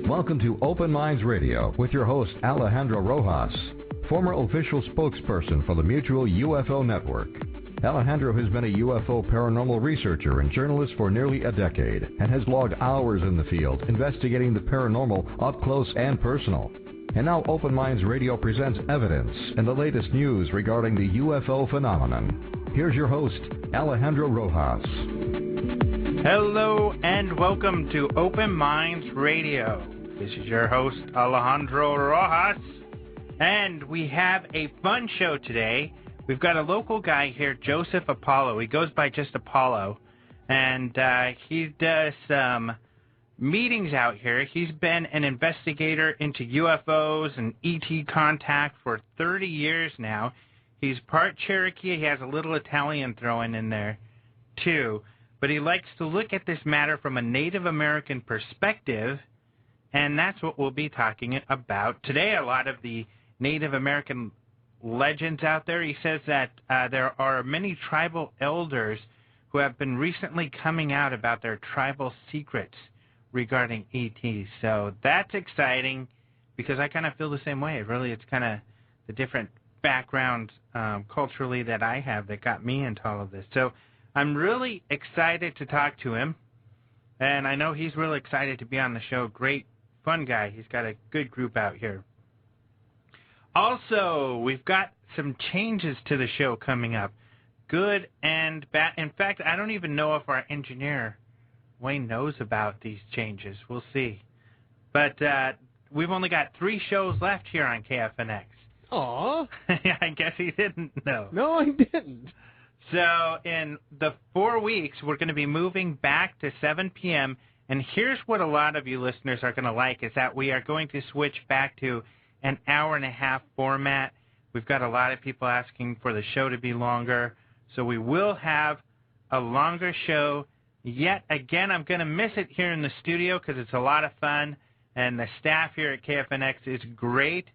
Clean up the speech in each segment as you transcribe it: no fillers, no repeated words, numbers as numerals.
Welcome to Open Minds Radio with your host, Alejandro Rojas, former official spokesperson for the Mutual UFO Network. Alejandro has been a UFO paranormal researcher and journalist for nearly a decade and has logged hours in the field investigating the paranormal up close and personal. And now Open Minds Radio presents evidence and the latest news regarding the UFO phenomenon. Here's your host, Alejandro Rojas. Hello and welcome to Open Minds Radio. This is your host, Alejandro Rojas, and we have a fun show today. We've got a local guy here, Joseph Apollo. He goes by just Apollo, and he does some meetings out here. He's been an investigator into UFOs and ET contact for 30 years now. He's part Cherokee. He has a little Italian thrown in there, too. But he likes to look at this matter from a Native American perspective, and that's what we'll be talking about today. A lot of the Native American legends out there. He says that there are many tribal elders who have been recently coming out about their tribal secrets regarding ETs. So that's exciting because I kind of feel the same way. Really, it's kind of the different background culturally that I have that got me into all of this. So I'm really excited to talk to him, and I know he's really excited to be on the show. Great, fun guy. He's got a good group out here. Also, we've got some changes to the show coming up, good and bad. In fact, I don't even know if our engineer, Wayne, knows about these changes. We'll see. But we've only got 3 shows left here on KFNX. Aw. I guess he didn't know. No, I didn't. So in the 4 weeks, we're going to be moving back to 7 p.m., and here's what a lot of you listeners are going to like, is that we are going to switch back to an hour-and-a-half format. We've got a lot of people asking for the show to be longer, so we will have a longer show. Yet again, I'm going to miss it here in the studio because it's a lot of fun, and the staff here at KFNX is great,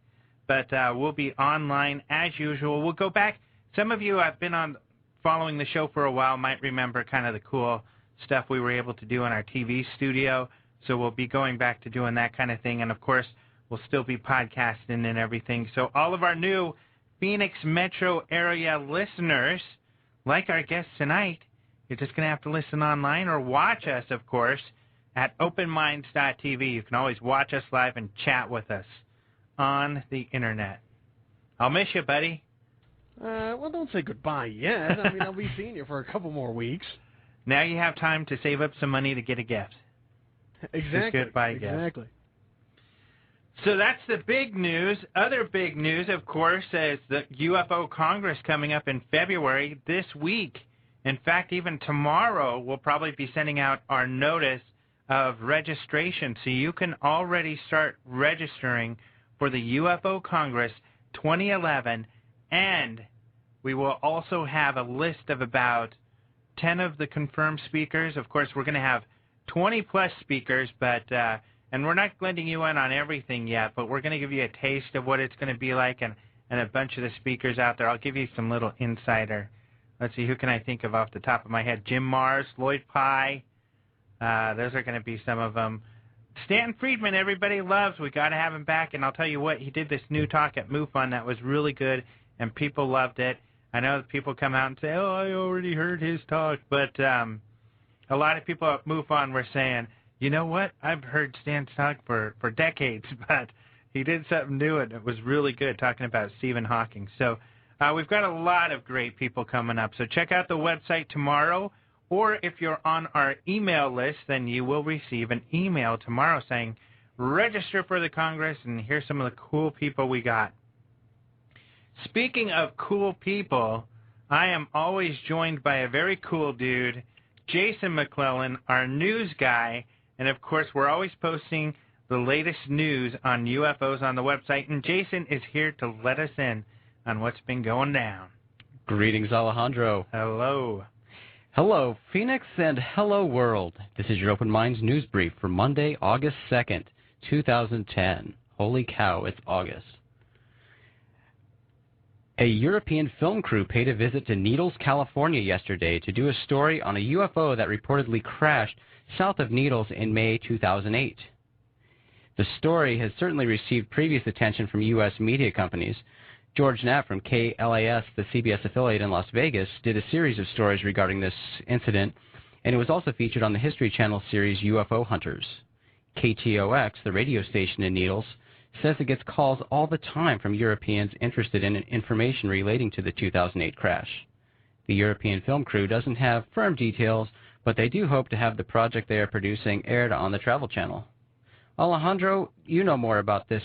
but we'll be online as usual. We'll go back. Some of you have been on following the show for a while might remember kind of the cool stuff we were able to do in our TV studio, so we'll be going back to doing that kind of thing, and of course, we'll still be podcasting and everything. So all of our new Phoenix metro area listeners, like our guest tonight, you're just going to have to listen online or watch us, of course, at openminds.tv. You can always watch us live and chat with us on the internet. I'll miss you, buddy. Well, don't say goodbye yet. I mean, I'll be seeing you for a couple more weeks. Now you have time to save up some money to get a gift. Exactly. Goodbye gift. Exactly. So that's the big news. Other big news, of course, is the UFO Congress coming up in February this week. In fact, even tomorrow, we'll probably be sending out our notice of registration. So you can already start registering for the UFO Congress 2011. And we will also have a list of about 10 of the confirmed speakers. Of course, we're going to have 20-plus speakers, but and we're not letting you in on everything yet, but we're going to give you a taste of what it's going to be like and a bunch of the speakers out there. I'll give you some little insider. Let's see, who can I think of off the top of my head? Jim Mars, Lloyd Pye. Those are going to be some of them. Stan Friedman, everybody loves. We got to have him back, and I'll tell you what, he did this new talk at MUFON that was really good, and people loved it. I know that people come out and say, oh, I already heard his talk, but a lot of people at MUFON were saying, you know what, I've heard Stan's talk for decades, but he did something new, and it was really good, talking about Stephen Hawking. So we've got a lot of great people coming up. So check out the website tomorrow, or if you're on our email list, then you will receive an email tomorrow saying, register for the Congress, and here's some of the cool people we got. Speaking of cool people, I am always joined by a very cool dude, Jason McClellan, our news guy, and of course we're always posting the latest news on UFOs on the website, and Jason is here to let us in on what's been going down. Greetings, Alejandro. Hello. Hello, Phoenix, and hello, world. This is your Open Minds News Brief for Monday, August 2nd, 2010. Holy cow, it's August. A European film crew paid a visit to Needles, California yesterday to do a story on a UFO that reportedly crashed south of Needles in May 2008. The story has certainly received previous attention from U.S. media companies. George Knapp from KLAS, the CBS affiliate in Las Vegas, did a series of stories regarding this incident, and it was also featured on the History Channel series UFO Hunters. KTOX, the radio station in Needles, says it gets calls all the time from Europeans interested in information relating to the 2008 crash. The European film crew doesn't have firm details, but they do hope to have the project they are producing aired on the Travel Channel. Alejandro, you know more about this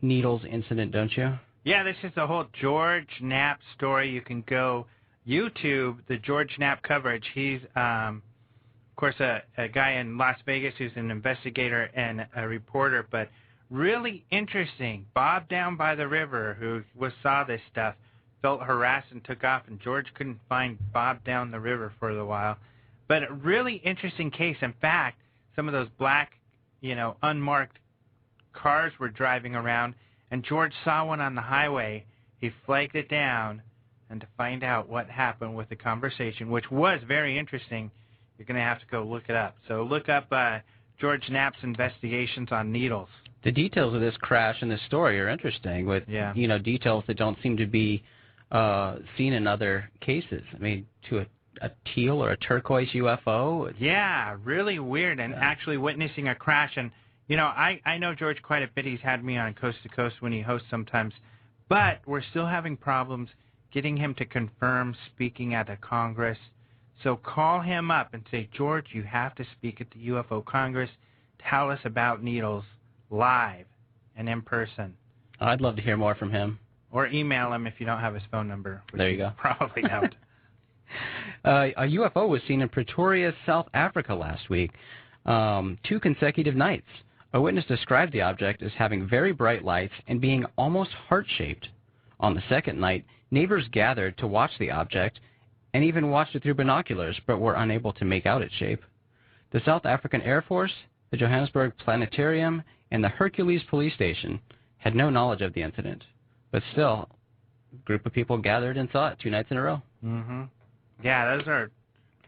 Needles incident, don't you? Yeah, this is the whole George Knapp story. You can go YouTube the George Knapp coverage. He's, of course, a guy in Las Vegas who's an investigator and a reporter, but really interesting. Bob down by the river, who saw this stuff, felt harassed and took off, and George couldn't find Bob down the river for a while. But a really interesting case. In fact, some of those black, unmarked cars were driving around, and George saw one on the highway. He flagged it down, and to find out what happened with the conversation, which was very interesting, you're going to have to go look it up. So look up George Knapp's investigations on Needles. The details of this crash and this story are interesting, with details that don't seem to be seen in other cases. I mean, to a teal or a turquoise UFO. Yeah, really weird, and actually witnessing a crash. And I know George quite a bit. He's had me on Coast to Coast when he hosts sometimes, but we're still having problems getting him to confirm speaking at a Congress. So call him up and say, George, you have to speak at the UFO Congress. Tell us about Needles live and in person. I'd love to hear more from him. Or email him if you don't have his phone number. There you go. Probably don't. A UFO was seen in Pretoria, South Africa last week, 2 consecutive nights. A witness described the object as having very bright lights and being almost heart-shaped. On the second night, neighbors gathered to watch the object and even watched it through binoculars, but were unable to make out its shape. The South African Air Force, the Johannesburg Planetarium, and the Hercules Police Station had no knowledge of the incident. But still, a group of people gathered and saw it 2 nights in a row. Mm-hmm. Yeah, those are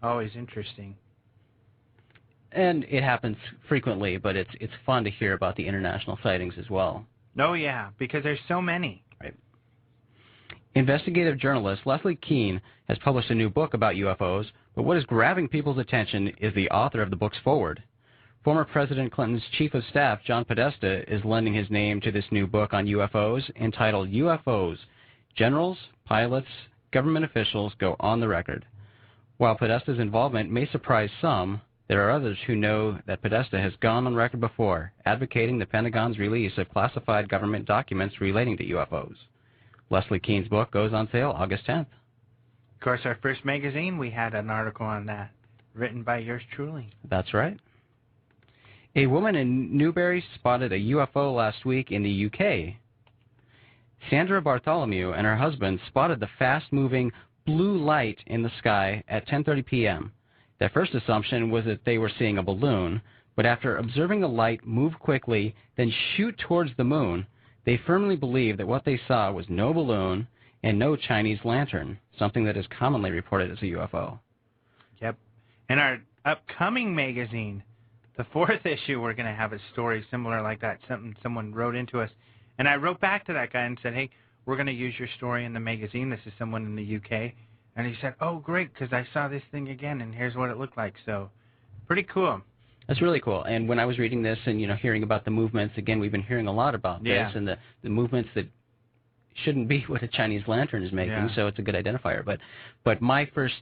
always interesting. And it happens frequently, but it's fun to hear about the international sightings as well. Oh, yeah, because there's so many. Right. Investigative journalist Leslie Kean has published a new book about UFOs, but what is grabbing people's attention is the author of the book's foreword. Former President Clinton's Chief of Staff, John Podesta, is lending his name to this new book on UFOs entitled UFOs, Generals, Pilots, Government Officials Go on the Record. While Podesta's involvement may surprise some, there are others who know that Podesta has gone on record before, advocating the Pentagon's release of classified government documents relating to UFOs. Leslie Kean's book goes on sale August 10th. Of course, our first magazine, we had an article on that, written by yours truly. That's right. A woman in Newbury spotted a UFO last week in the UK. Sandra Bartholomew and her husband spotted the fast-moving blue light in the sky at 10:30 p.m. Their first assumption was that they were seeing a balloon, but after observing the light move quickly, then shoot towards the moon, they firmly believe that what they saw was no balloon and no Chinese lantern, something that is commonly reported as a UFO. Yep. In our upcoming magazine, the 4th issue, we're going to have a story similar like that, something someone wrote into us. And I wrote back to that guy and said, hey, we're going to use your story in the magazine. This is someone in the UK. And he said, oh, great, because I saw this thing again, and here's what it looked like. So pretty cool. That's really cool. And when I was reading this and, hearing about the movements, again, we've been hearing a lot about this and the movements that shouldn't be what a Chinese lantern is making, so it's a good identifier. But my first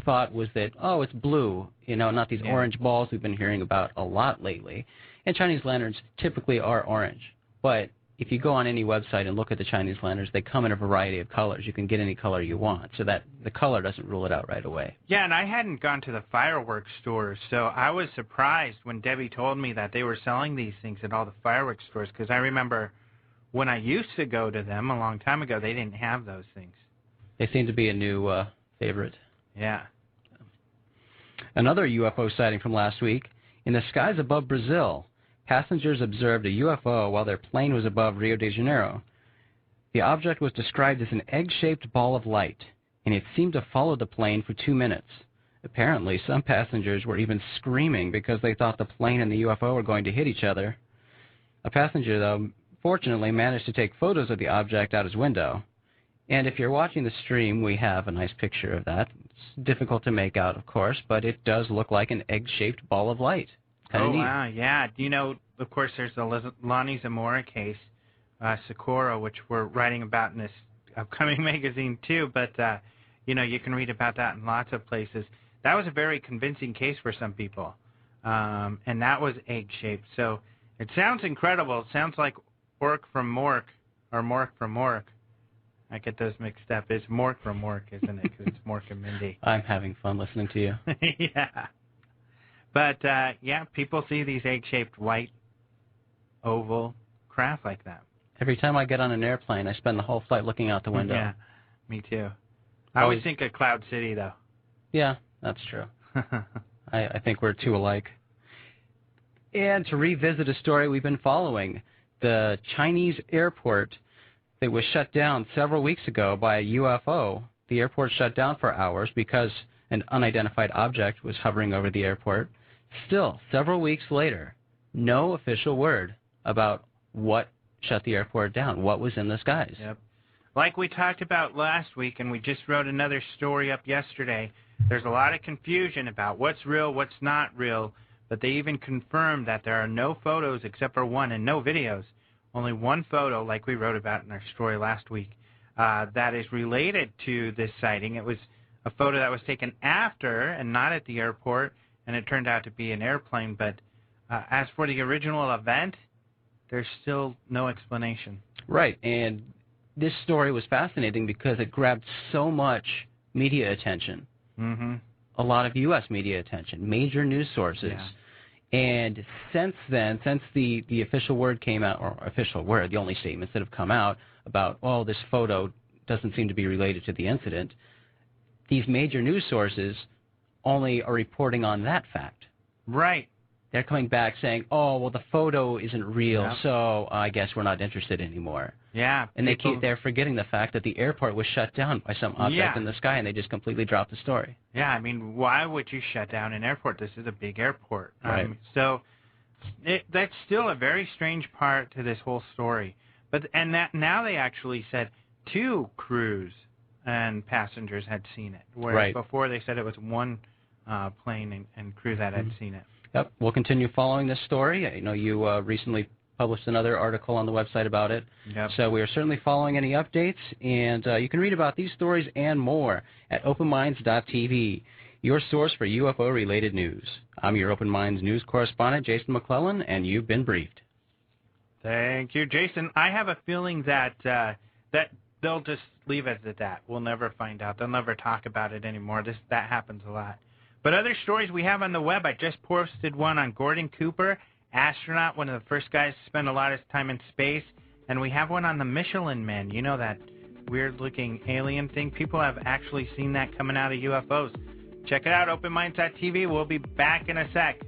thought was that, oh, it's blue, not these orange balls we've been hearing about a lot lately. And Chinese lanterns typically are orange. But if you go on any website and look at the Chinese lanterns, they come in a variety of colors. You can get any color you want, so that the color doesn't rule it out right away. Yeah, and I hadn't gone to the fireworks stores, so I was surprised when Debbie told me that they were selling these things at all the fireworks stores, because I remember when I used to go to them a long time ago, they didn't have those things. They seem to be a new favorite. Yeah. Another UFO sighting from last week. In the skies above Brazil, passengers observed a UFO while their plane was above Rio de Janeiro. The object was described as an egg-shaped ball of light, and it seemed to follow the plane for 2 minutes. Apparently, some passengers were even screaming because they thought the plane and the UFO were going to hit each other. A passenger, though, fortunately managed to take photos of the object out his window. And if you're watching the stream, we have a nice picture of that. It's difficult to make out, of course, but it does look like an egg-shaped ball of light. Kinda neat. Wow, yeah. You know, of course, there's the Lonnie Zamora case, Socorro, which we're writing about in this upcoming magazine, too. But, you know, you can read about that in lots of places. That was a very convincing case for some people, and that was egg-shaped. So it sounds incredible. It sounds like Ork from Mork, or Mork from Mork. I get those mixed up. It's Mork from Mork, isn't it? Because it's Mork and Mindy. I'm having fun listening to you. Yeah. But, yeah, people see these egg-shaped white oval craft like that. Every time I get on an airplane, I spend the whole flight looking out the window. Yeah, me too. I always think of Cloud City, though. Yeah, that's true. I think we're two alike. And to revisit a story we've been following, the Chinese airport that was shut down several weeks ago by a UFO. The airport shut down for hours because an unidentified object was hovering over the airport. Still, several weeks later, no official word about what shut the airport down, what was in the skies. Yep. Like we talked about last week, and we just wrote another story up yesterday, there's a lot of confusion about what's real, what's not real, but they even confirmed that there are no photos except for one and no videos. Only one photo, like we wrote about in our story last week, that is related to this sighting. It was a photo that was taken after and not at the airport, and it turned out to be an airplane. But as for the original event, there's still no explanation. Right, and this story was fascinating because it grabbed so much media attention. Mm-hmm. A lot of U.S. media attention, major news sources. Yeah. And since then, since the official word came out, or official word, the only statements that have come out about, oh, this photo doesn't seem to be related to the incident, these major news sources only are reporting on that fact. Right. They're coming back saying, oh, well, the photo isn't real, so I guess we're not interested anymore. Yeah. And they're forgetting the fact that the airport was shut down by some object in the sky, and they just completely dropped the story. Yeah, I mean, why would you shut down an airport? This is a big airport. Right. So that's still a very strange part to this whole story. Now they actually said 2 crews and passengers had seen it, whereas before they said it was one plane and crew that had seen it. Yep, we'll continue following this story. I know you recently published another article on the website about it. Yep. So we are certainly following any updates, and you can read about these stories and more at openminds.tv, your source for UFO-related news. I'm your Open Minds news correspondent, Jason McClellan, and you've been briefed. Thank you, Jason. I have a feeling that that they'll just leave it at that. We'll never find out. They'll never talk about it anymore. That happens a lot. But other stories we have on the web, I just posted one on Gordon Cooper, astronaut, one of the first guys to spend a lot of time in space. And we have one on the Michelin Men. You know, that weird-looking alien thing? People have actually seen that coming out of UFOs. Check it out, openminds.tv. We'll be back in a sec.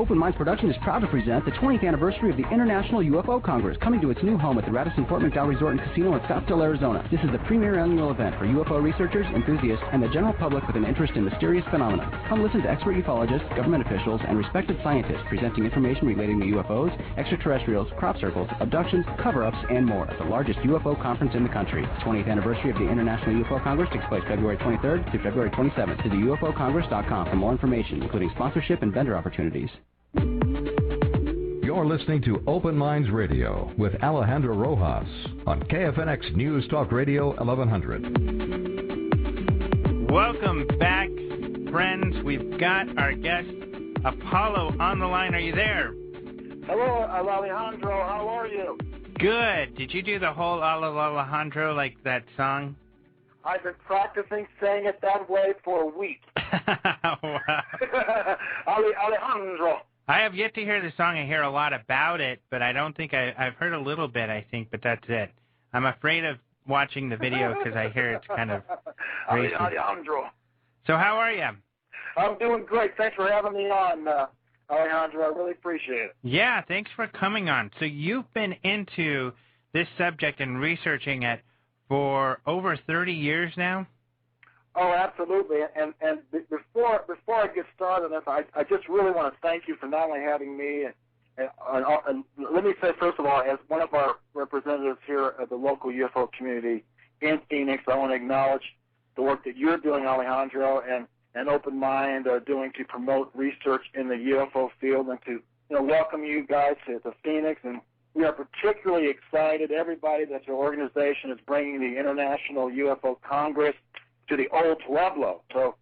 Open Minds Production is proud to present the 20th anniversary of the International UFO Congress, coming to its new home at the Radisson Fort McDowell Resort and Casino in Scottsdale, Arizona. This is the premier annual event for UFO researchers, enthusiasts, and the general public with an interest in mysterious phenomena. Come listen to expert ufologists, government officials, and respected scientists presenting information relating to UFOs, extraterrestrials, crop circles, abductions, cover-ups, and more at the largest UFO conference in the country. The 20th anniversary of the International UFO Congress takes place February 23rd to February 27th. Visit ufocongress.com for more information, including sponsorship and vendor opportunities. You're listening to Open Minds Radio with Alejandro Rojas on KFNX News Talk Radio 1100. Welcome back, friends. We've got our guest, Apollo, on the line. Are you there? Hello, Alejandro. How are you? Good. Did you do the whole Alejandro, like that song? I've been practicing saying it that way for a week. Wow. Alejandro. I have yet to hear the song. I hear a lot about it, but I don't think I've heard a little bit, I think, but that's it. I'm afraid of watching the video because I hear it's kind of racy. Alejandro. So how are you? I'm doing great. Thanks for having me on. Alejandro. I really appreciate it. Yeah, thanks for coming on. So you've been into this subject and researching it for over 30 years now? Oh, absolutely. And before I get started on this, I just really want to thank you for not only having me, and let me say, first of all, as one of our representatives here at the local UFO community in Phoenix, I want to acknowledge the work that you're doing, Alejandro, and Open Mind are doing to promote research in the UFO field, and to welcome you guys to Phoenix. And we are particularly excited, everybody, that your organization is bringing the International UFO Congress to the old Pueblo. So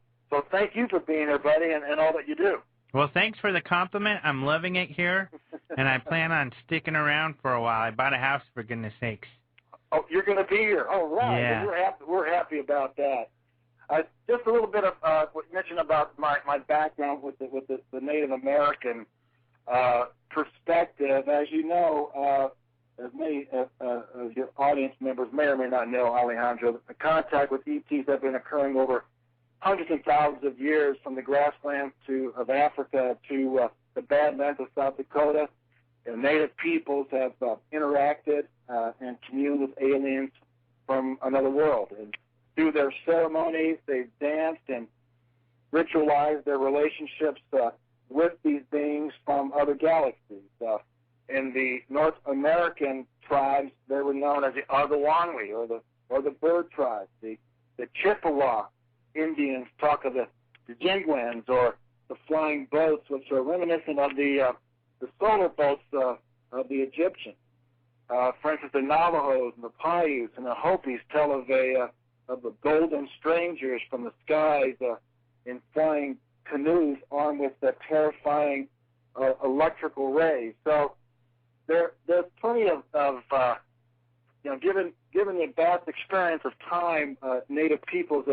thank you for being here, buddy, and all that you do. Well, thanks for the compliment. I'm loving it here, and I plan on sticking around for a while. I bought a house, for goodness sakes. Oh, you're going to be here. Oh, right. Yeah. We're happy about that. Just a little bit of what you mentioned about my background with the Native American perspective. As you know, as many of your audience members may or may not know, Alejandro, the contact with ETs have been occurring over hundreds and thousands of years, from the grasslands of Africa to the Badlands of South Dakota. Native peoples have interacted and communed with aliens from another world. And through their ceremonies, they've danced and ritualized their relationships with these beings from other galaxies. In the North American tribes, they were known as the Agawangwi, or the bird tribes. The Chippewa Indians talk of the Jingwans, or the flying boats, which are reminiscent of the solar boats of the Egyptians. For instance, the Navajos and the Paiutes and the Hopis tell of the golden strangers from the skies in flying canoes armed with the terrifying electrical rays. So there's plenty of given the vast experience of time, Native peoples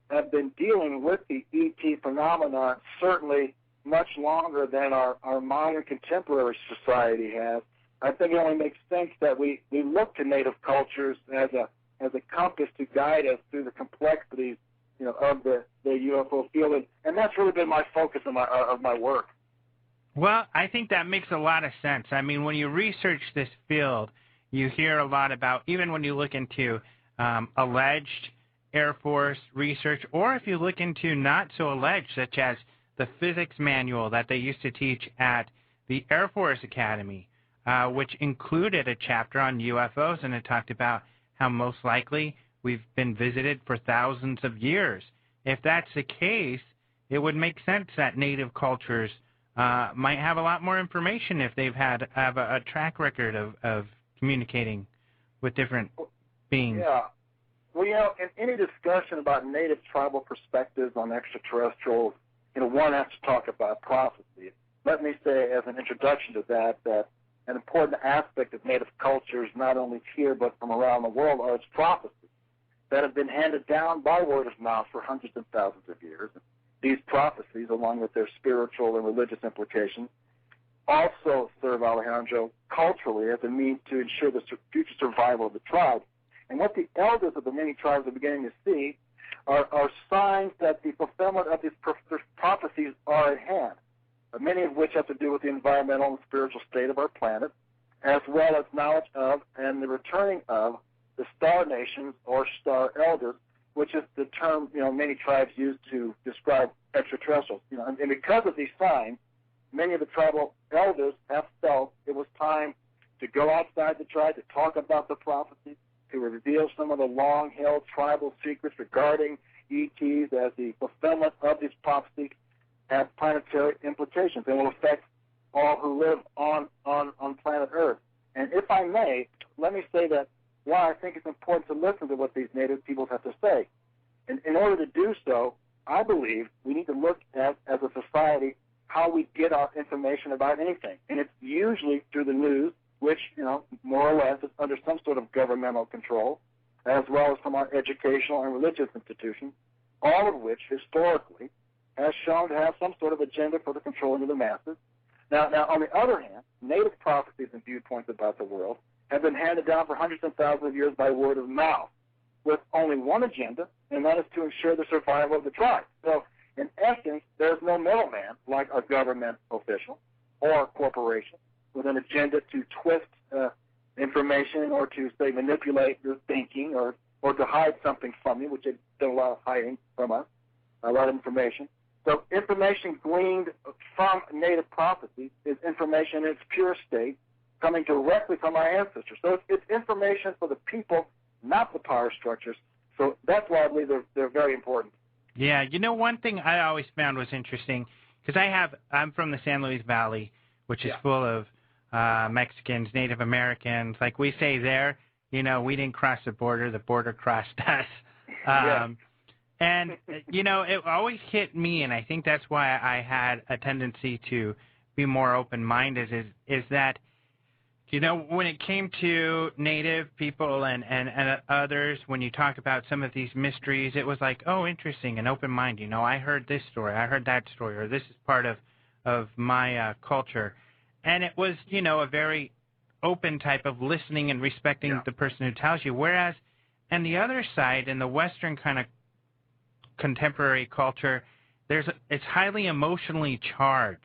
have been dealing with the ET phenomenon certainly much longer than our modern contemporary society has. I think it only makes sense that we look to Native cultures as a compass to guide us through the complexities, of the UFO field, and that's really been my focus of my work. Well, I think that makes a lot of sense. I mean, when you research this field, you hear a lot about, even when you look into alleged Air Force research, or if you look into not so alleged, such as the physics manual that they used to teach at the Air Force Academy, which included a chapter on UFOs, and it talked about how most likely we've been visited for thousands of years. If that's the case, it would make sense that Native cultures might have a lot more information if they've have a track record of communicating with different beings. Yeah. Well, in any discussion about Native tribal perspectives on extraterrestrials, one has to talk about prophecy. Let me say, as an introduction to that an important aspect of Native cultures, not only here but from around the world, are its prophecies that have been handed down by word of mouth for hundreds and thousands of years. These prophecies, along with their spiritual and religious implications, also serve, Alejandro, culturally as a means to ensure the future survival of the tribe. And what the elders of the many tribes are beginning to see are signs that the fulfillment of these prophecies are at hand, many of which have to do with the environmental and spiritual state of our planet, as well as knowledge of and the returning of the star nations or star elders, which is the term many tribes use to describe extraterrestrials. And because of these signs, many of the tribal elders have felt it was time to go outside the tribe, to talk about the prophecies, to reveal some of the long-held tribal secrets regarding ETs, as the fulfillment of these prophecies have planetary implications and will affect all who live on planet Earth. And if I may, let me say that why I think it's important to listen to what these Native peoples have to say. In order to do so, I believe we need to look at, as a society, how we get our information about anything. And it's usually through the news, which, more or less is under some sort of governmental control, as well as from our educational and religious institutions, all of which, historically, has shown to have some sort of agenda for the controlling of the masses. Now, on the other hand, Native prophecies and viewpoints about the world have been handed down for hundreds of thousands of years by word of mouth, with only one agenda, and that is to ensure the survival of the tribe. So in essence, there's no middleman like a government official or a corporation with an agenda to twist information or to, say, manipulate your thinking or to hide something from you, which they've done a lot of hiding from us, a lot of information. So information gleaned from native prophecies is information in its pure state coming directly from our ancestors. So it's information for the people, not the power structures. So that's why I believe they're very important. Yeah, one thing I always found was interesting, because I'm from the San Luis Valley, which is full of Mexicans, Native Americans. Like we say there, we didn't cross the border crossed us. And, it always hit me, and I think that's why I had a tendency to be more open-minded, is that, when it came to Native people and others, when you talk about some of these mysteries, it was like, oh, interesting, an open mind. I heard this story, I heard that story, or this is part of my culture. And it was, a very open type of listening and respecting the person who tells you. Whereas, on the other side, in the Western kind of contemporary culture, it's highly emotionally charged.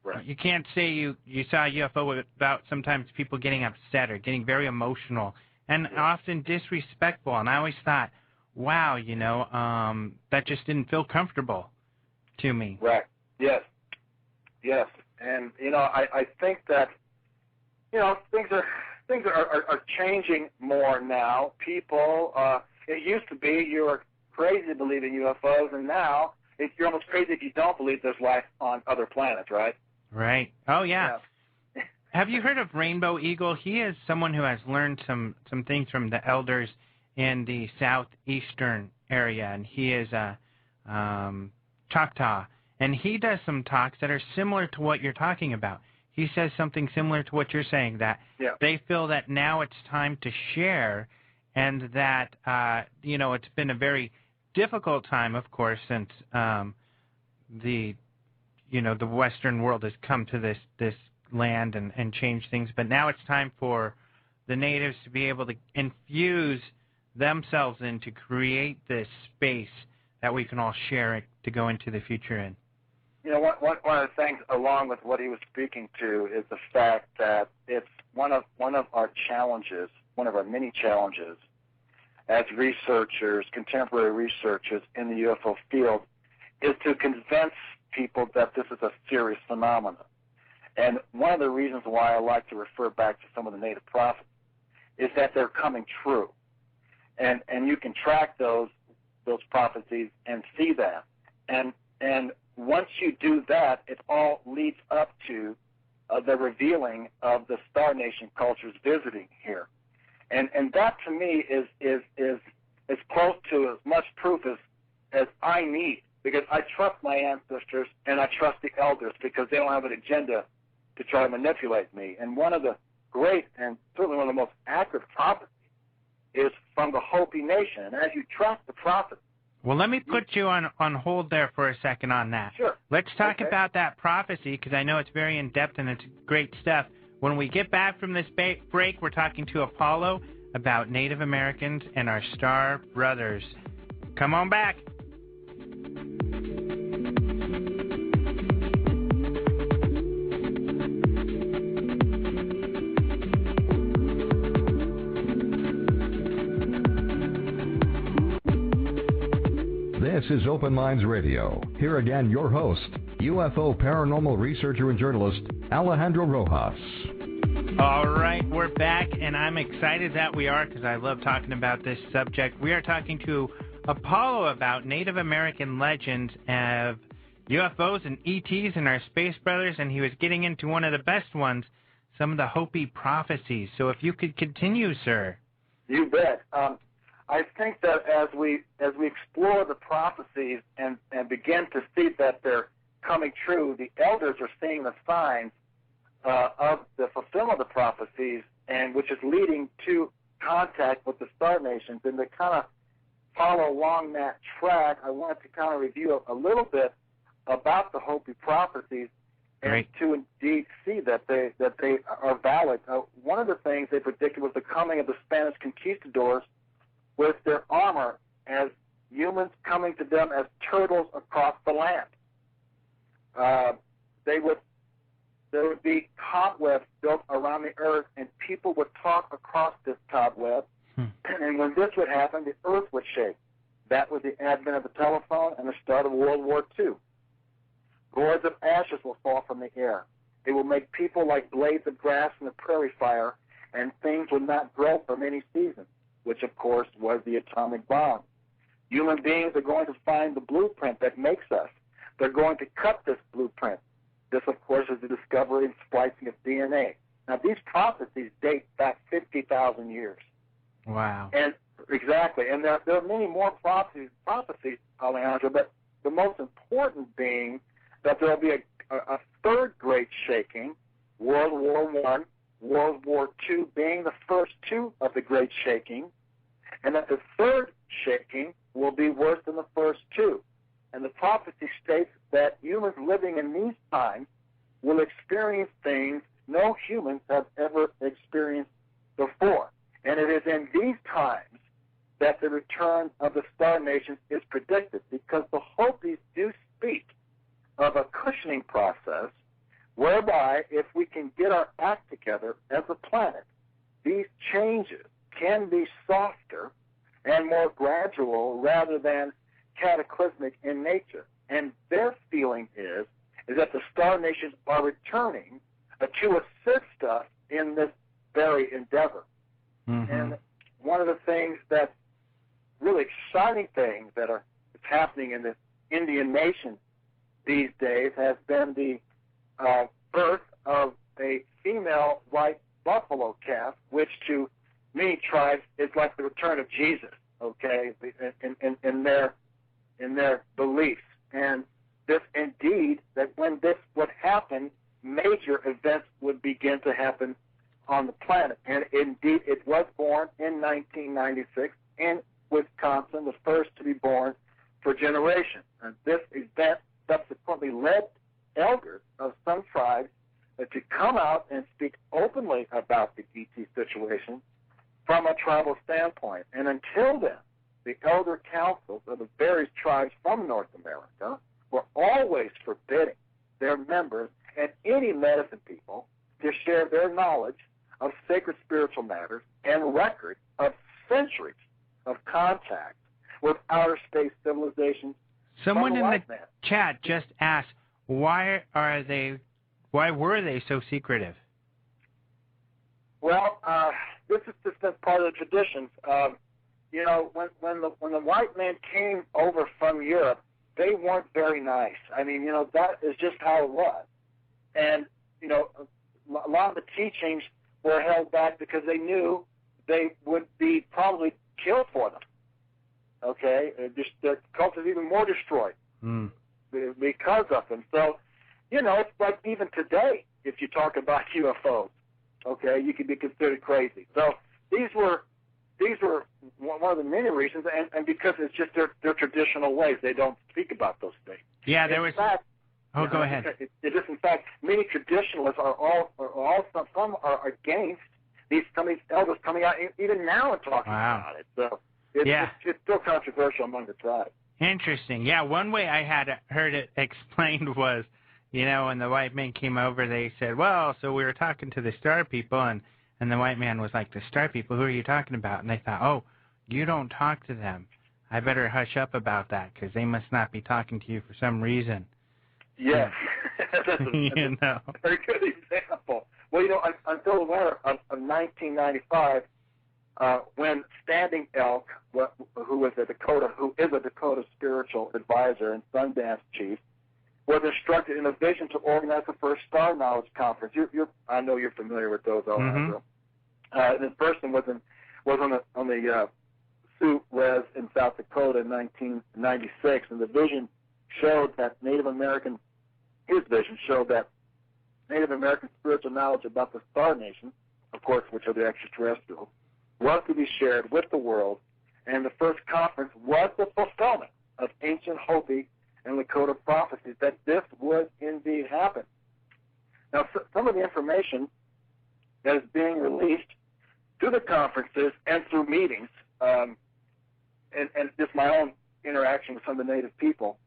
Right. You can't say you saw a UFO without sometimes people getting upset or getting very emotional and often disrespectful. And I always thought, wow, that just didn't feel comfortable to me. Right. Yes. And I think that things are changing more now. People, it used to be you were crazy to believe in UFOs, and now you're almost crazy if you don't believe there's life on other planets, right? Right. Oh, yeah. Have you heard of Rainbow Eagle? He is someone who has learned some things from the elders in the southeastern area, and he is a Choctaw, and he does some talks that are similar to what you're talking about. He says something similar to what you're saying, that they feel that now it's time to share, and that, it's been a very difficult time, of course, since the Western world has come to this land and changed things. But now it's time for the natives to be able to infuse themselves in to create this space that we can all share to go into the future in. One of the things, along with what he was speaking to, is the fact that it's one of our challenges, one of our many challenges as researchers, contemporary researchers in the UFO field, is to convince people that this is a serious phenomenon. And one of the reasons why I like to refer back to some of the native prophets is that they're coming true. And you can track those prophecies and see that. And once you do that, it all leads up to the revealing of the Star Nation cultures visiting here. And that to me is close to as much proof as I need, because I trust my ancestors and I trust the elders because they don't have an agenda to try to manipulate me. And one of the great and certainly one of the most accurate prophecies is from the Hopi Nation. And as you track the prophet, well, let me put you on hold there for a second on that. Sure. Let's talk about that prophecy, because I know it's very in-depth and it's great stuff. When we get back from this break, we're talking to Apollo about Native Americans and our star brothers. Come on back. This is Open Minds Radio. Here again, your host, UFO paranormal researcher and journalist, Alejandro Rojas. All right, we're back, and I'm excited that we are, because I love talking about this subject. We are talking to Apollo about Native American legends of UFOs and ETs and our space brothers, and he was getting into one of the best ones, some of the Hopi prophecies. So if you could continue, sir. You bet. I think that as we explore the prophecies and begin to see that they're coming true, the elders are seeing the signs of the fulfillment of the prophecies, and which is leading to contact with the Star Nations. And to kind of follow along that track, I wanted to kind of review a little bit about the Hopi prophecies and to indeed see that they are valid. One of the things they predicted was the coming of the Spanish conquistadors with their armor as humans coming to them as turtles across the land. There would be cobwebs built around the earth, and people would talk across this cobweb. And when this would happen, the earth would shake. That was the advent of the telephone and the start of World War II. Gourds of ashes will fall from the air. It will make people like blades of grass in a prairie fire, and things would not grow for many seasons, which, of course, was the atomic bomb. Human beings are going to find the blueprint that makes us. They're going to cut this blueprint. This, of course, is the discovery and splicing of DNA. Now, these prophecies date back 50,000 years. Wow. And exactly. And there are many more prophecies, Alejandro, but the most important being that there will be a third great shaking, World War I, World War II being the first two of the great shaking, and that the third shaking will be worse than the first two. And the prophecy states that humans living in these times will experience things no humans have ever experienced before. And it is in these times that the return of the Star Nations is predicted, because the Hopis do speak of a cushioning process whereby if we can get our act together as a planet, these changes can be softer and more gradual rather than cataclysmic in nature. And their feeling is that the Star Nations are returning to assist us in this very endeavor. Mm-hmm. And one of the things that's really exciting things that is happening in the Indian nation these days has been the birth of a female white buffalo calf, which to many tribes is like the return of Jesus, okay, in their beliefs. And this indeed, that when this would happen, major events would begin to happen on the planet. And indeed, it was born in 1996 in Wisconsin, the first to be born for generations. And this event subsequently led elders of some tribes to come out and speak openly about the ET situation from a tribal standpoint. And until then, the elder councils of the various tribes from North America were always forbidding their members and any medicine people to share their knowledge of sacred spiritual matters and records of centuries of contact with outer space civilizations. Someone in the chat just asked, why were they so secretive? Well, this is just part of the traditions. When the white man came over from Europe, they weren't very nice. I mean, that is just how it was. And, a lot of the teachings were held back because they knew they would be probably killed for them. Okay? Their culture is even more destroyed because of them. So, it's like even today, if you talk about UFOs, okay, you could be considered crazy. So these were one of the many reasons, and because it's just their traditional ways. They don't speak about those things. Yeah, there was... Oh, go ahead. It is, in fact, many traditionalists some are against some of these elders coming out even now and talking about it. So it's still controversial among the tribes. Interesting. Yeah, one way I had heard it explained was, when the white man came over, they said, well, so we were talking to the star people, and the white man was like, the star people, who are you talking about? And they thought, oh, you don't talk to them. I better hush up about that because they must not be talking to you for some reason. Yes, that's a very good example. Well, until the winter of 1995, when Standing Elk, who is a Dakota spiritual advisor and Sundance chief, was instructed in a vision to organize the first Star Knowledge Conference. I know you're familiar with those, Alejandro. This person was on the Sioux Res in South Dakota in 1996, and the vision showed that his vision showed that Native American spiritual knowledge about the Star Nation, of course, which are the extraterrestrials, was to be shared with the world, and the first conference was the fulfillment of ancient Hopi and Lakota prophecies that this would indeed happen. Now, some of the information that is being released through the conferences and through meetings, and just my own, interaction with some of the native people,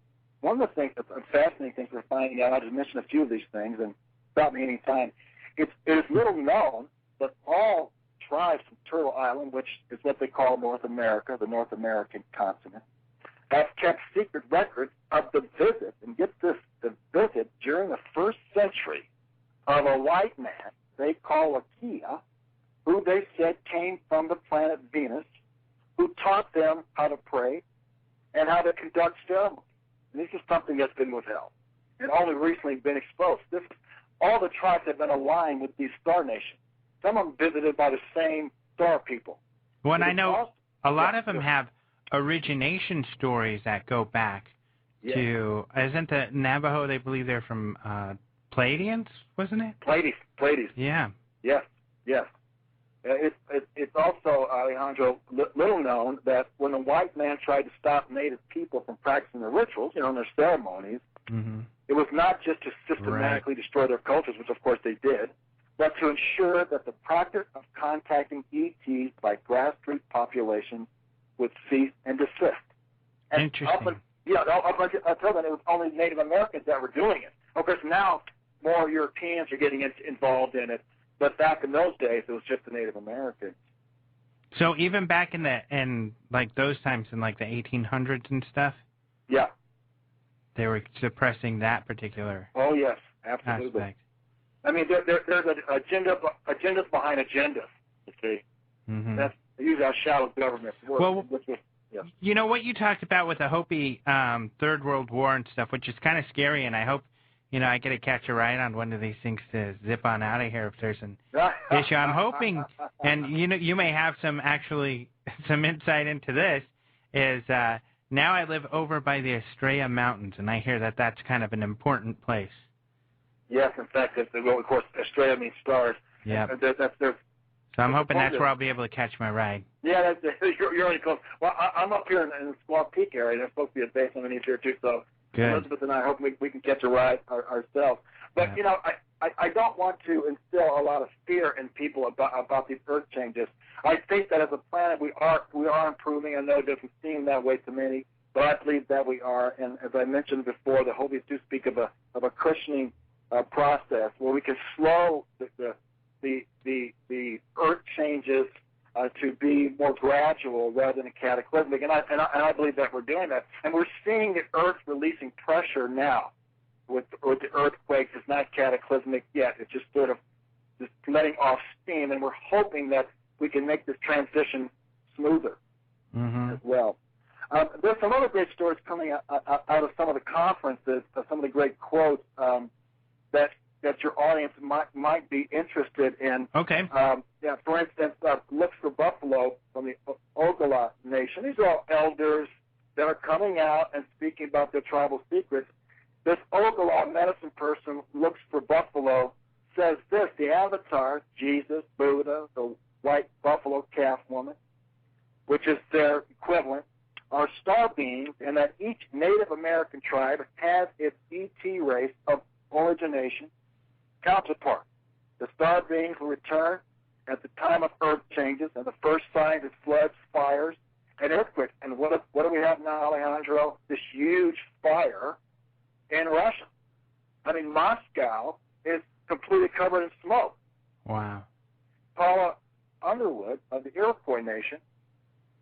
one of the things, fascinating things we're finding out, I'll just mention a few of these things, and stop me any time. It is little known, but all tribes from Turtle Island, which is what they call North America, the North American continent, have kept secret records of the visit, and get this, the visit during the 1st century of a white man they call a Kia, who they said came from the planet Venus, who taught them how to pray and how to conduct ceremonies. And this is something that's been withheld and only recently been exposed. All the tribes have been aligned with these star nations. Some of them visited by the same star people. Well, and I know a lot of them have origination stories that go back to, isn't the Navajo, they believe they're from Pleiadians, wasn't it? Pleiades. Yeah. Yes. It's also, Alejandro, little known that when the white man tried to stop native people from practicing their rituals, and their ceremonies, it was not just to systematically destroy their cultures, which of course they did, but to ensure that the practice of contacting ETs by grassroots populations would cease and desist. And interesting. Until then, it was only Native Americans that were doing it. Of course, now more Europeans are getting involved in it, but back in those days, it was just the Native Americans. So even back in like those times, in like the 1800s and stuff. Yeah. They were suppressing that particular. Oh yes, absolutely. Aspect. I mean, there's an agendas behind agendas. You see, that's usually our shadow government work. Well, you know what you talked about with the Hopi Third World War and stuff, which is kind of scary, and I hope I get to catch a ride on one of these things to zip on out of here if there's an issue. I'm hoping, and you may have some insight into this. Is now I live over by the Estrella Mountains, and I hear that that's kind of an important place. Yes, in fact, of course, Estrella means stars. Yeah. So I'm hoping that's where I'll be able to catch my ride. Yeah, you're really close. Well, I'm up here in the Squaw Peak area. There's supposed to be a base underneath here, too, so good. Elizabeth and I hope we can catch a ride ourselves. But, I don't want to instill a lot of fear in people about these earth changes. I think that as a planet we are improving. I know it doesn't seem that way to many, but I believe that we are. And as I mentioned before, the Hopis do speak of a cushioning process where we can slow the earth changes to be more gradual rather than cataclysmic. And I believe that we're doing that. And we're seeing the earth releasing pressure now. With the earthquakes, it's not cataclysmic yet. It's just sort of just letting off steam, and we're hoping that we can make this transition smoother as well. There's some other great stories coming out of some of the conferences, some of the great quotes that your audience might be interested in. Okay. For instance, Looks for Buffalo from the Oglala Nation. These are all elders that are coming out and speaking about their tribal secrets. This Oglala medicine person, Looks for Buffalo, says this: the avatar, Jesus, Buddha, the white buffalo calf woman, which is their equivalent, are star beings, and that each Native American tribe has its ET race of origination counterpart. The star beings will return at the time of earth changes, and the first signs of floods, fires, and earthquakes. And what do we have now, Alejandro? This huge fire in Russia. I mean, Moscow is completely covered in smoke. Wow. Paula Underwood of the Iroquois Nation,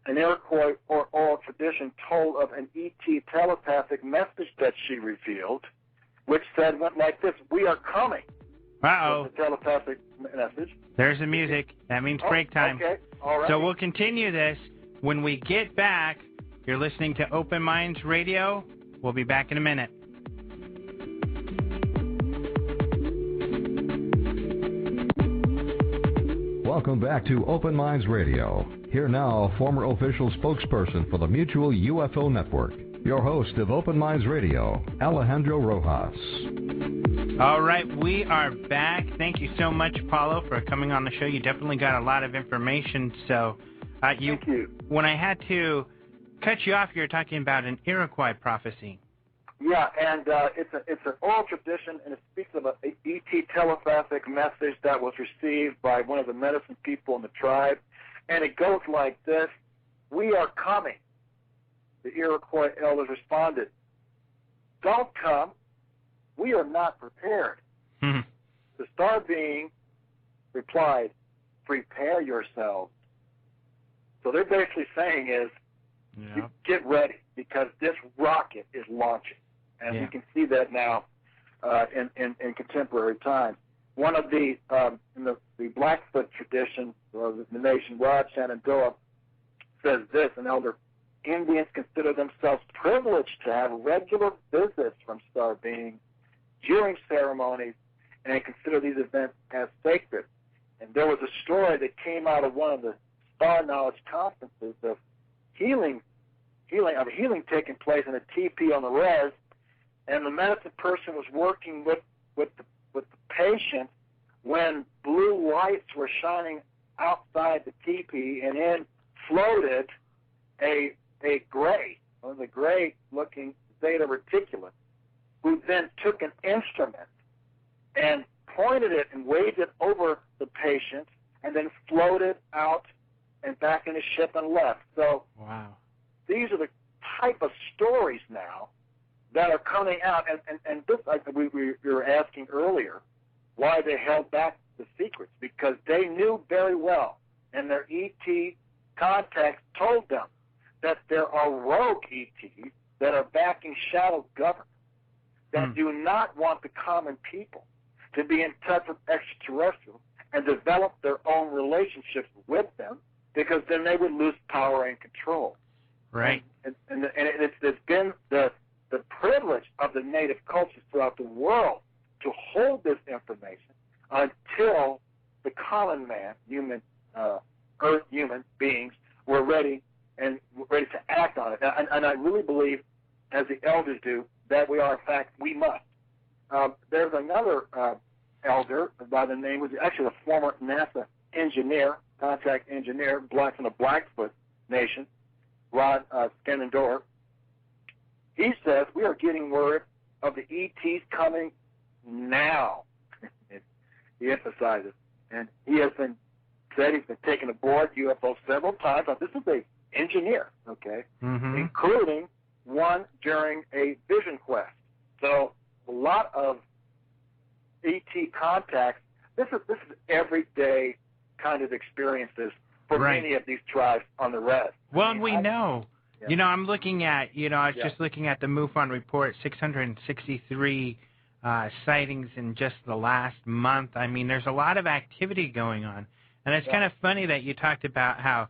an Iroquois oral tradition, told of an ET telepathic message that she revealed, which went like this: "We are coming." Uh-oh. The telepathic message. There's the music. That means break time. Okay. All right. So we'll continue this when we get back. You're listening to Open Minds Radio. We'll be back in a minute. Welcome back to Open Minds Radio. Here now, former official spokesperson for the Mutual UFO Network, your host of Open Minds Radio, Alejandro Rojas. All right, we are back. Thank you so much, Paulo, for coming on the show. You definitely got a lot of information. So, Thank you. When I had to cut you off, you were talking about an Iroquois prophecy. Yeah, and it's an oral tradition, and it speaks of an ET telepathic message that was received by one of the medicine people in the tribe, and it goes like this: "We are coming." the Iroquois elders responded, "Don't come. We are not prepared." The star being replied, "Prepare yourselves." So they're basically saying is, get ready, because this rocket is launching. And we can see that now in contemporary times. One of the, in the Blackfoot tradition, or the nation, Rod Shenandoah, says this, an elder: Indians consider themselves privileged to have regular visits from star beings during ceremonies, and consider these events as sacred. And there was a story that came out of one of the Star Knowledge conferences of healing taking place in a teepee on the res, and the medicine person was working with the patient when blue lights were shining outside the teepee, and in floated a gray-looking Zeta Reticuli, who then took an instrument and pointed it and waved it over the patient, and then floated out and back in his ship and left. So these are the type of stories now that are coming out, and this, we were asking earlier why they held back the secrets, because they knew very well, and their ET contacts told them that there are rogue ETs that are backing shadow governments that do not want the common people to be in touch with extraterrestrials and develop their own relationships with them, because then they would lose power and control. Right. And it's been the privilege of the native cultures throughout the world to hold this information until the common man, earth human beings, were ready to act on it. And I really believe, as the elders do, that we are, in fact, we must. There's another elder by the name, was actually a former NASA engineer, contract engineer, from the Blackfoot Nation, Rod Shenandoah. He says we are getting word of the ETs coming now. He emphasizes, and he has been said he's been taken aboard UFO several times. Now, this is an engineer, okay, including one during a vision quest. So a lot of ET contacts. This is everyday kind of experiences for many of these tribes on the res. Well, and we know. Yeah. You know, I'm looking at, I was just looking at the MUFON report, 663 sightings in just the last month. I mean, there's a lot of activity going on. And it's kind of funny that you talked about how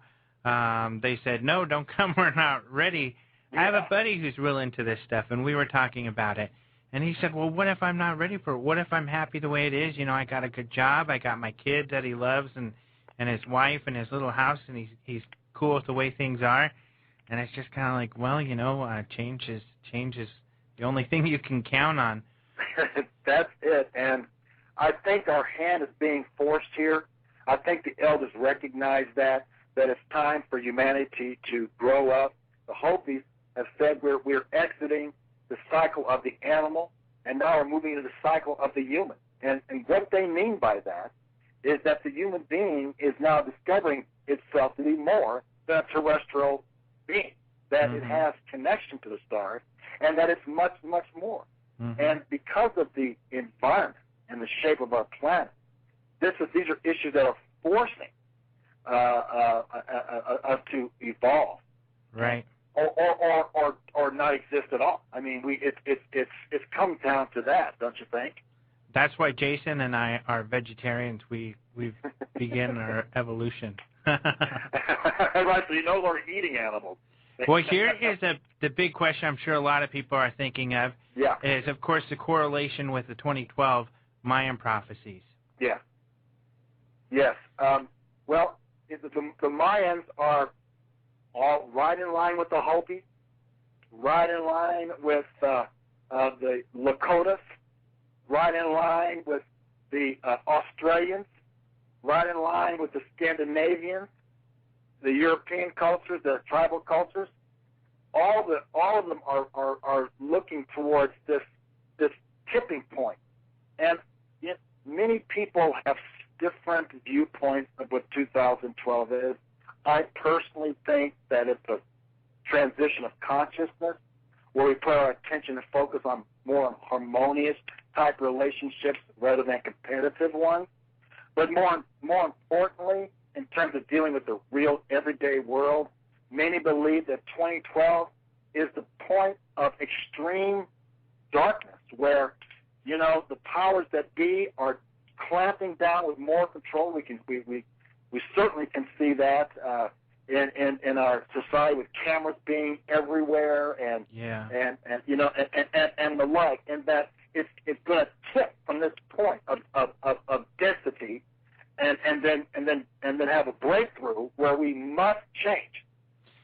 they said, no, don't come, we're not ready. I have a buddy who's real into this stuff, and we were talking about it. And he said, well, what if I'm not ready for it? What if I'm happy the way it is? I got a good job, I got my kids that he loves, and his wife and his little house, and he's cool with the way things are. And it's just kind of like, well, change is the only thing you can count on. That's it. And I think our hand is being forced here. I think the elders recognize that it's time for humanity to grow up. The Hopis have said we're exiting the cycle of the animal, and now we're moving into the cycle of the human. And what they mean by that is that the human being is now discovering itself to be more than a terrestrial being, that it has connection to the stars, and that it's much, much more. And because of the environment and the shape of our planet, these are issues that are forcing us to evolve, right? Or not exist at all. I mean, it's come down to that, don't you think? That's why Jason and I are vegetarians. We've begun our evolution. Right, so you no longer eating animals. Well, here is the big question I'm sure a lot of people are thinking of. Yeah. Is, of course, the correlation with the 2012 Mayan prophecies. Yeah. Yes. Well, the Mayans are all right in line with the Hopi, right in line with the Lakotas, right in line with the Australians, right in line with the Scandinavians, the European cultures, the tribal cultures. All of them are looking towards this tipping point, and many people have different viewpoints of what 2012 is. I personally think that it's a transition of consciousness, where we put our attention and focus on more harmonious type relationships rather than competitive ones. But more importantly, in terms of dealing with the real everyday world, many believe that 2012 is the point of extreme darkness, where, you know, the powers that be are clamping down with more control. We certainly can see that in our society, with cameras being everywhere and you know and the like, and that it's going to tip from this point of density and then have a breakthrough where we must change.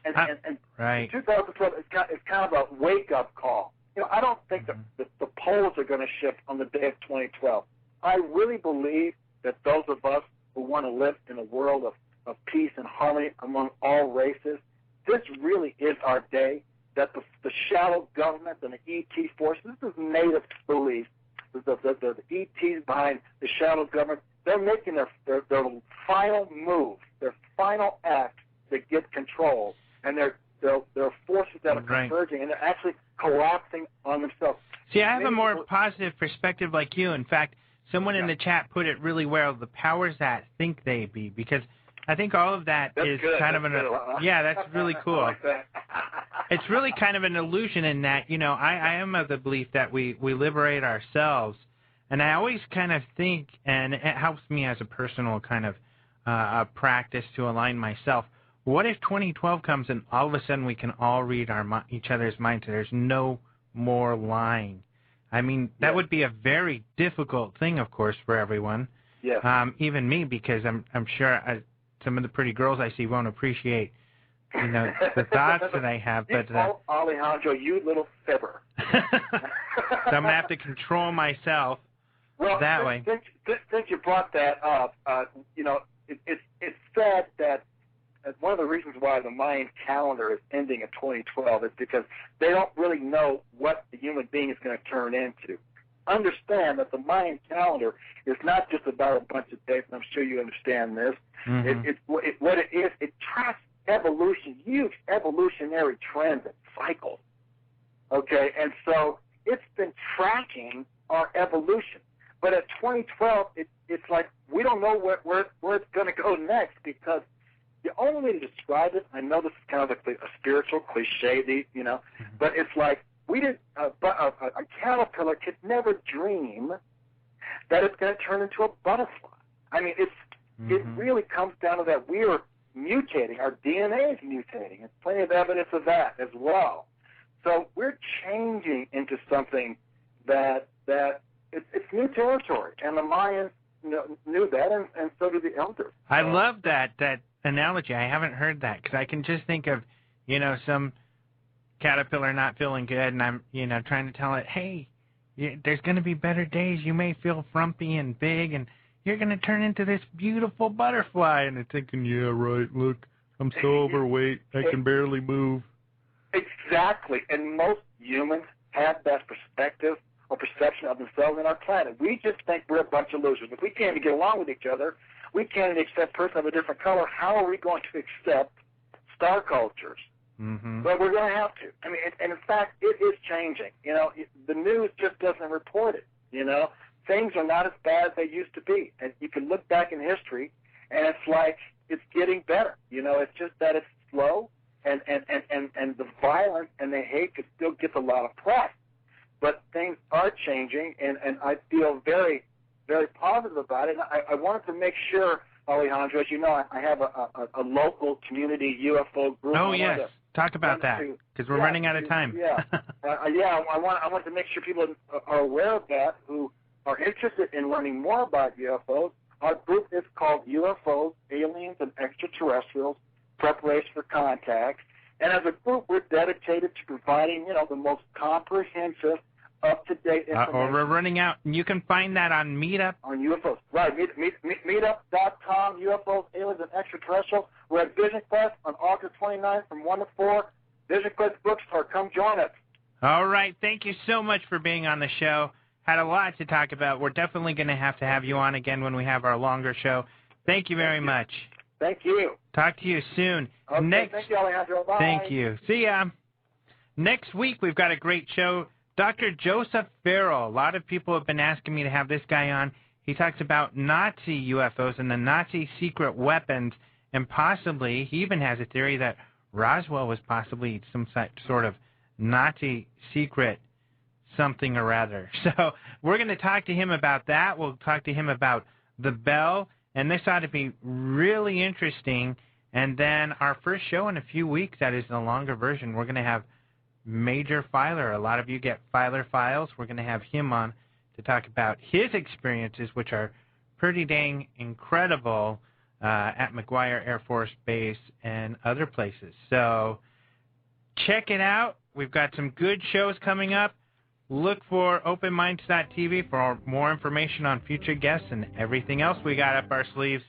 And right. 2012 is kind of a wake-up call. You know, I don't think that the poles are going to shift on the day of 2012. I really believe that those of us who want to live in a world of peace and harmony among all races, this really is our day, that the shadow government and the ET forces, this is native belief, the ETs behind the shadow government, they're making their final move, their final act to get control, and there are forces that are converging, and they're actually collapsing on themselves. See, I have a more positive perspective like you. In fact, someone in the chat put it really well, the powers that think they be, because I think all of that is kind of that's really cool. I like that. It's really kind of an illusion in that, you know, I am of the belief that we liberate ourselves, and I always kind of think, and it helps me as a personal kind of practice to align myself, what if 2012 comes and all of a sudden we can all read each other's minds and there's no more lying? I mean, that would be a very difficult thing, of course, for everyone. Yeah. Even me, because I'm sure some of the pretty girls I see won't appreciate, you know, the thoughts that I have. But Alejandro, you little fibber. So I'm gonna have to control myself that way. Since you brought that up, you know, it's said that one of the reasons why the Mayan calendar is ending in 2012 is because they don't really know what the human being is going to turn into. Understand that the Mayan calendar is not just about a bunch of dates, and I'm sure you understand this. What it is, it tracks evolution, huge evolutionary trends and cycles. Okay, and so it's been tracking our evolution. But at 2012, it's like we don't know where it's going to go next, because the only way to describe it, I know this is kind of like a spiritual cliche, you know, but it's like a caterpillar could never dream that it's going to turn into a butterfly. I mean, it really comes down to that we are mutating. Our DNA is mutating. There's plenty of evidence of that as well. So we're changing into something that it's new territory, and the Mayans knew that, and so do the elders. I love that analogy. I haven't heard that, because I can just think of, you know, some caterpillar not feeling good, and I'm, you know, trying to tell it, hey, there's going to be better days. You may feel frumpy and big, and you're going to turn into this beautiful butterfly. And it's thinking, yeah, right, look, I'm so overweight, I can barely move. Exactly, and most humans have that perspective or perception of themselves and our planet. We just think we're a bunch of losers. If we can't even get along with each other, we can't even accept a person of a different color, how are we going to accept star cultures? But we're going to have to. I mean, and in fact, it is changing. You know, the news just doesn't report it. You know, things are not as bad as they used to be. And you can look back in history, and it's like it's getting better. You know, it's just that it's slow, and the violence and the hate could still get a lot of press. But things are changing, and I feel very, very positive about it. I wanted to make sure, Alejandro, as you know, I have a local community UFO group. Oh, yes. Talk about that, because we're running out of time. I want to make sure people are aware of that who are interested in learning more about UFOs. Our group is called UFOs, Aliens, and Extraterrestrials, Preparation for Contact. And as a group, we're dedicated to providing, you know, the most comprehensive, up-to-date information. We're running out. And you can find that on Meetup. On UFOs. Right. Meetup.com, UFOs, Aliens, and Extraterrestrials. We're at Vision Quest on August 29th from 1 to 4. Vision Quest Bookstore. Come join us. All right. Thank you so much for being on the show. Had a lot to talk about. We're definitely going to have you on again when we have our longer show. Thank you very much. Thank you. Talk to you soon. Okay, thank you, Alejandro. Bye. Thank you. See ya. Next week, we've got a great show. Dr. Joseph Farrell. A lot of people have been asking me to have this guy on. He talks about Nazi UFOs and the Nazi secret weapons, and possibly, he even has a theory that Roswell was possibly some sort of Nazi secret something or other. So we're going to talk to him about that. We'll talk to him about the bell, and this ought to be really interesting. And then our first show in a few weeks, that is the longer version, we're going to have Major Filer. A lot of you get Filer Files. We're going to have him on to talk about his experiences, which are pretty dang incredible at McGuire Air Force Base and other places. So check it out. We've got some good shows coming up. Look for openminds.tv for more information on future guests and everything else we got up our sleeves.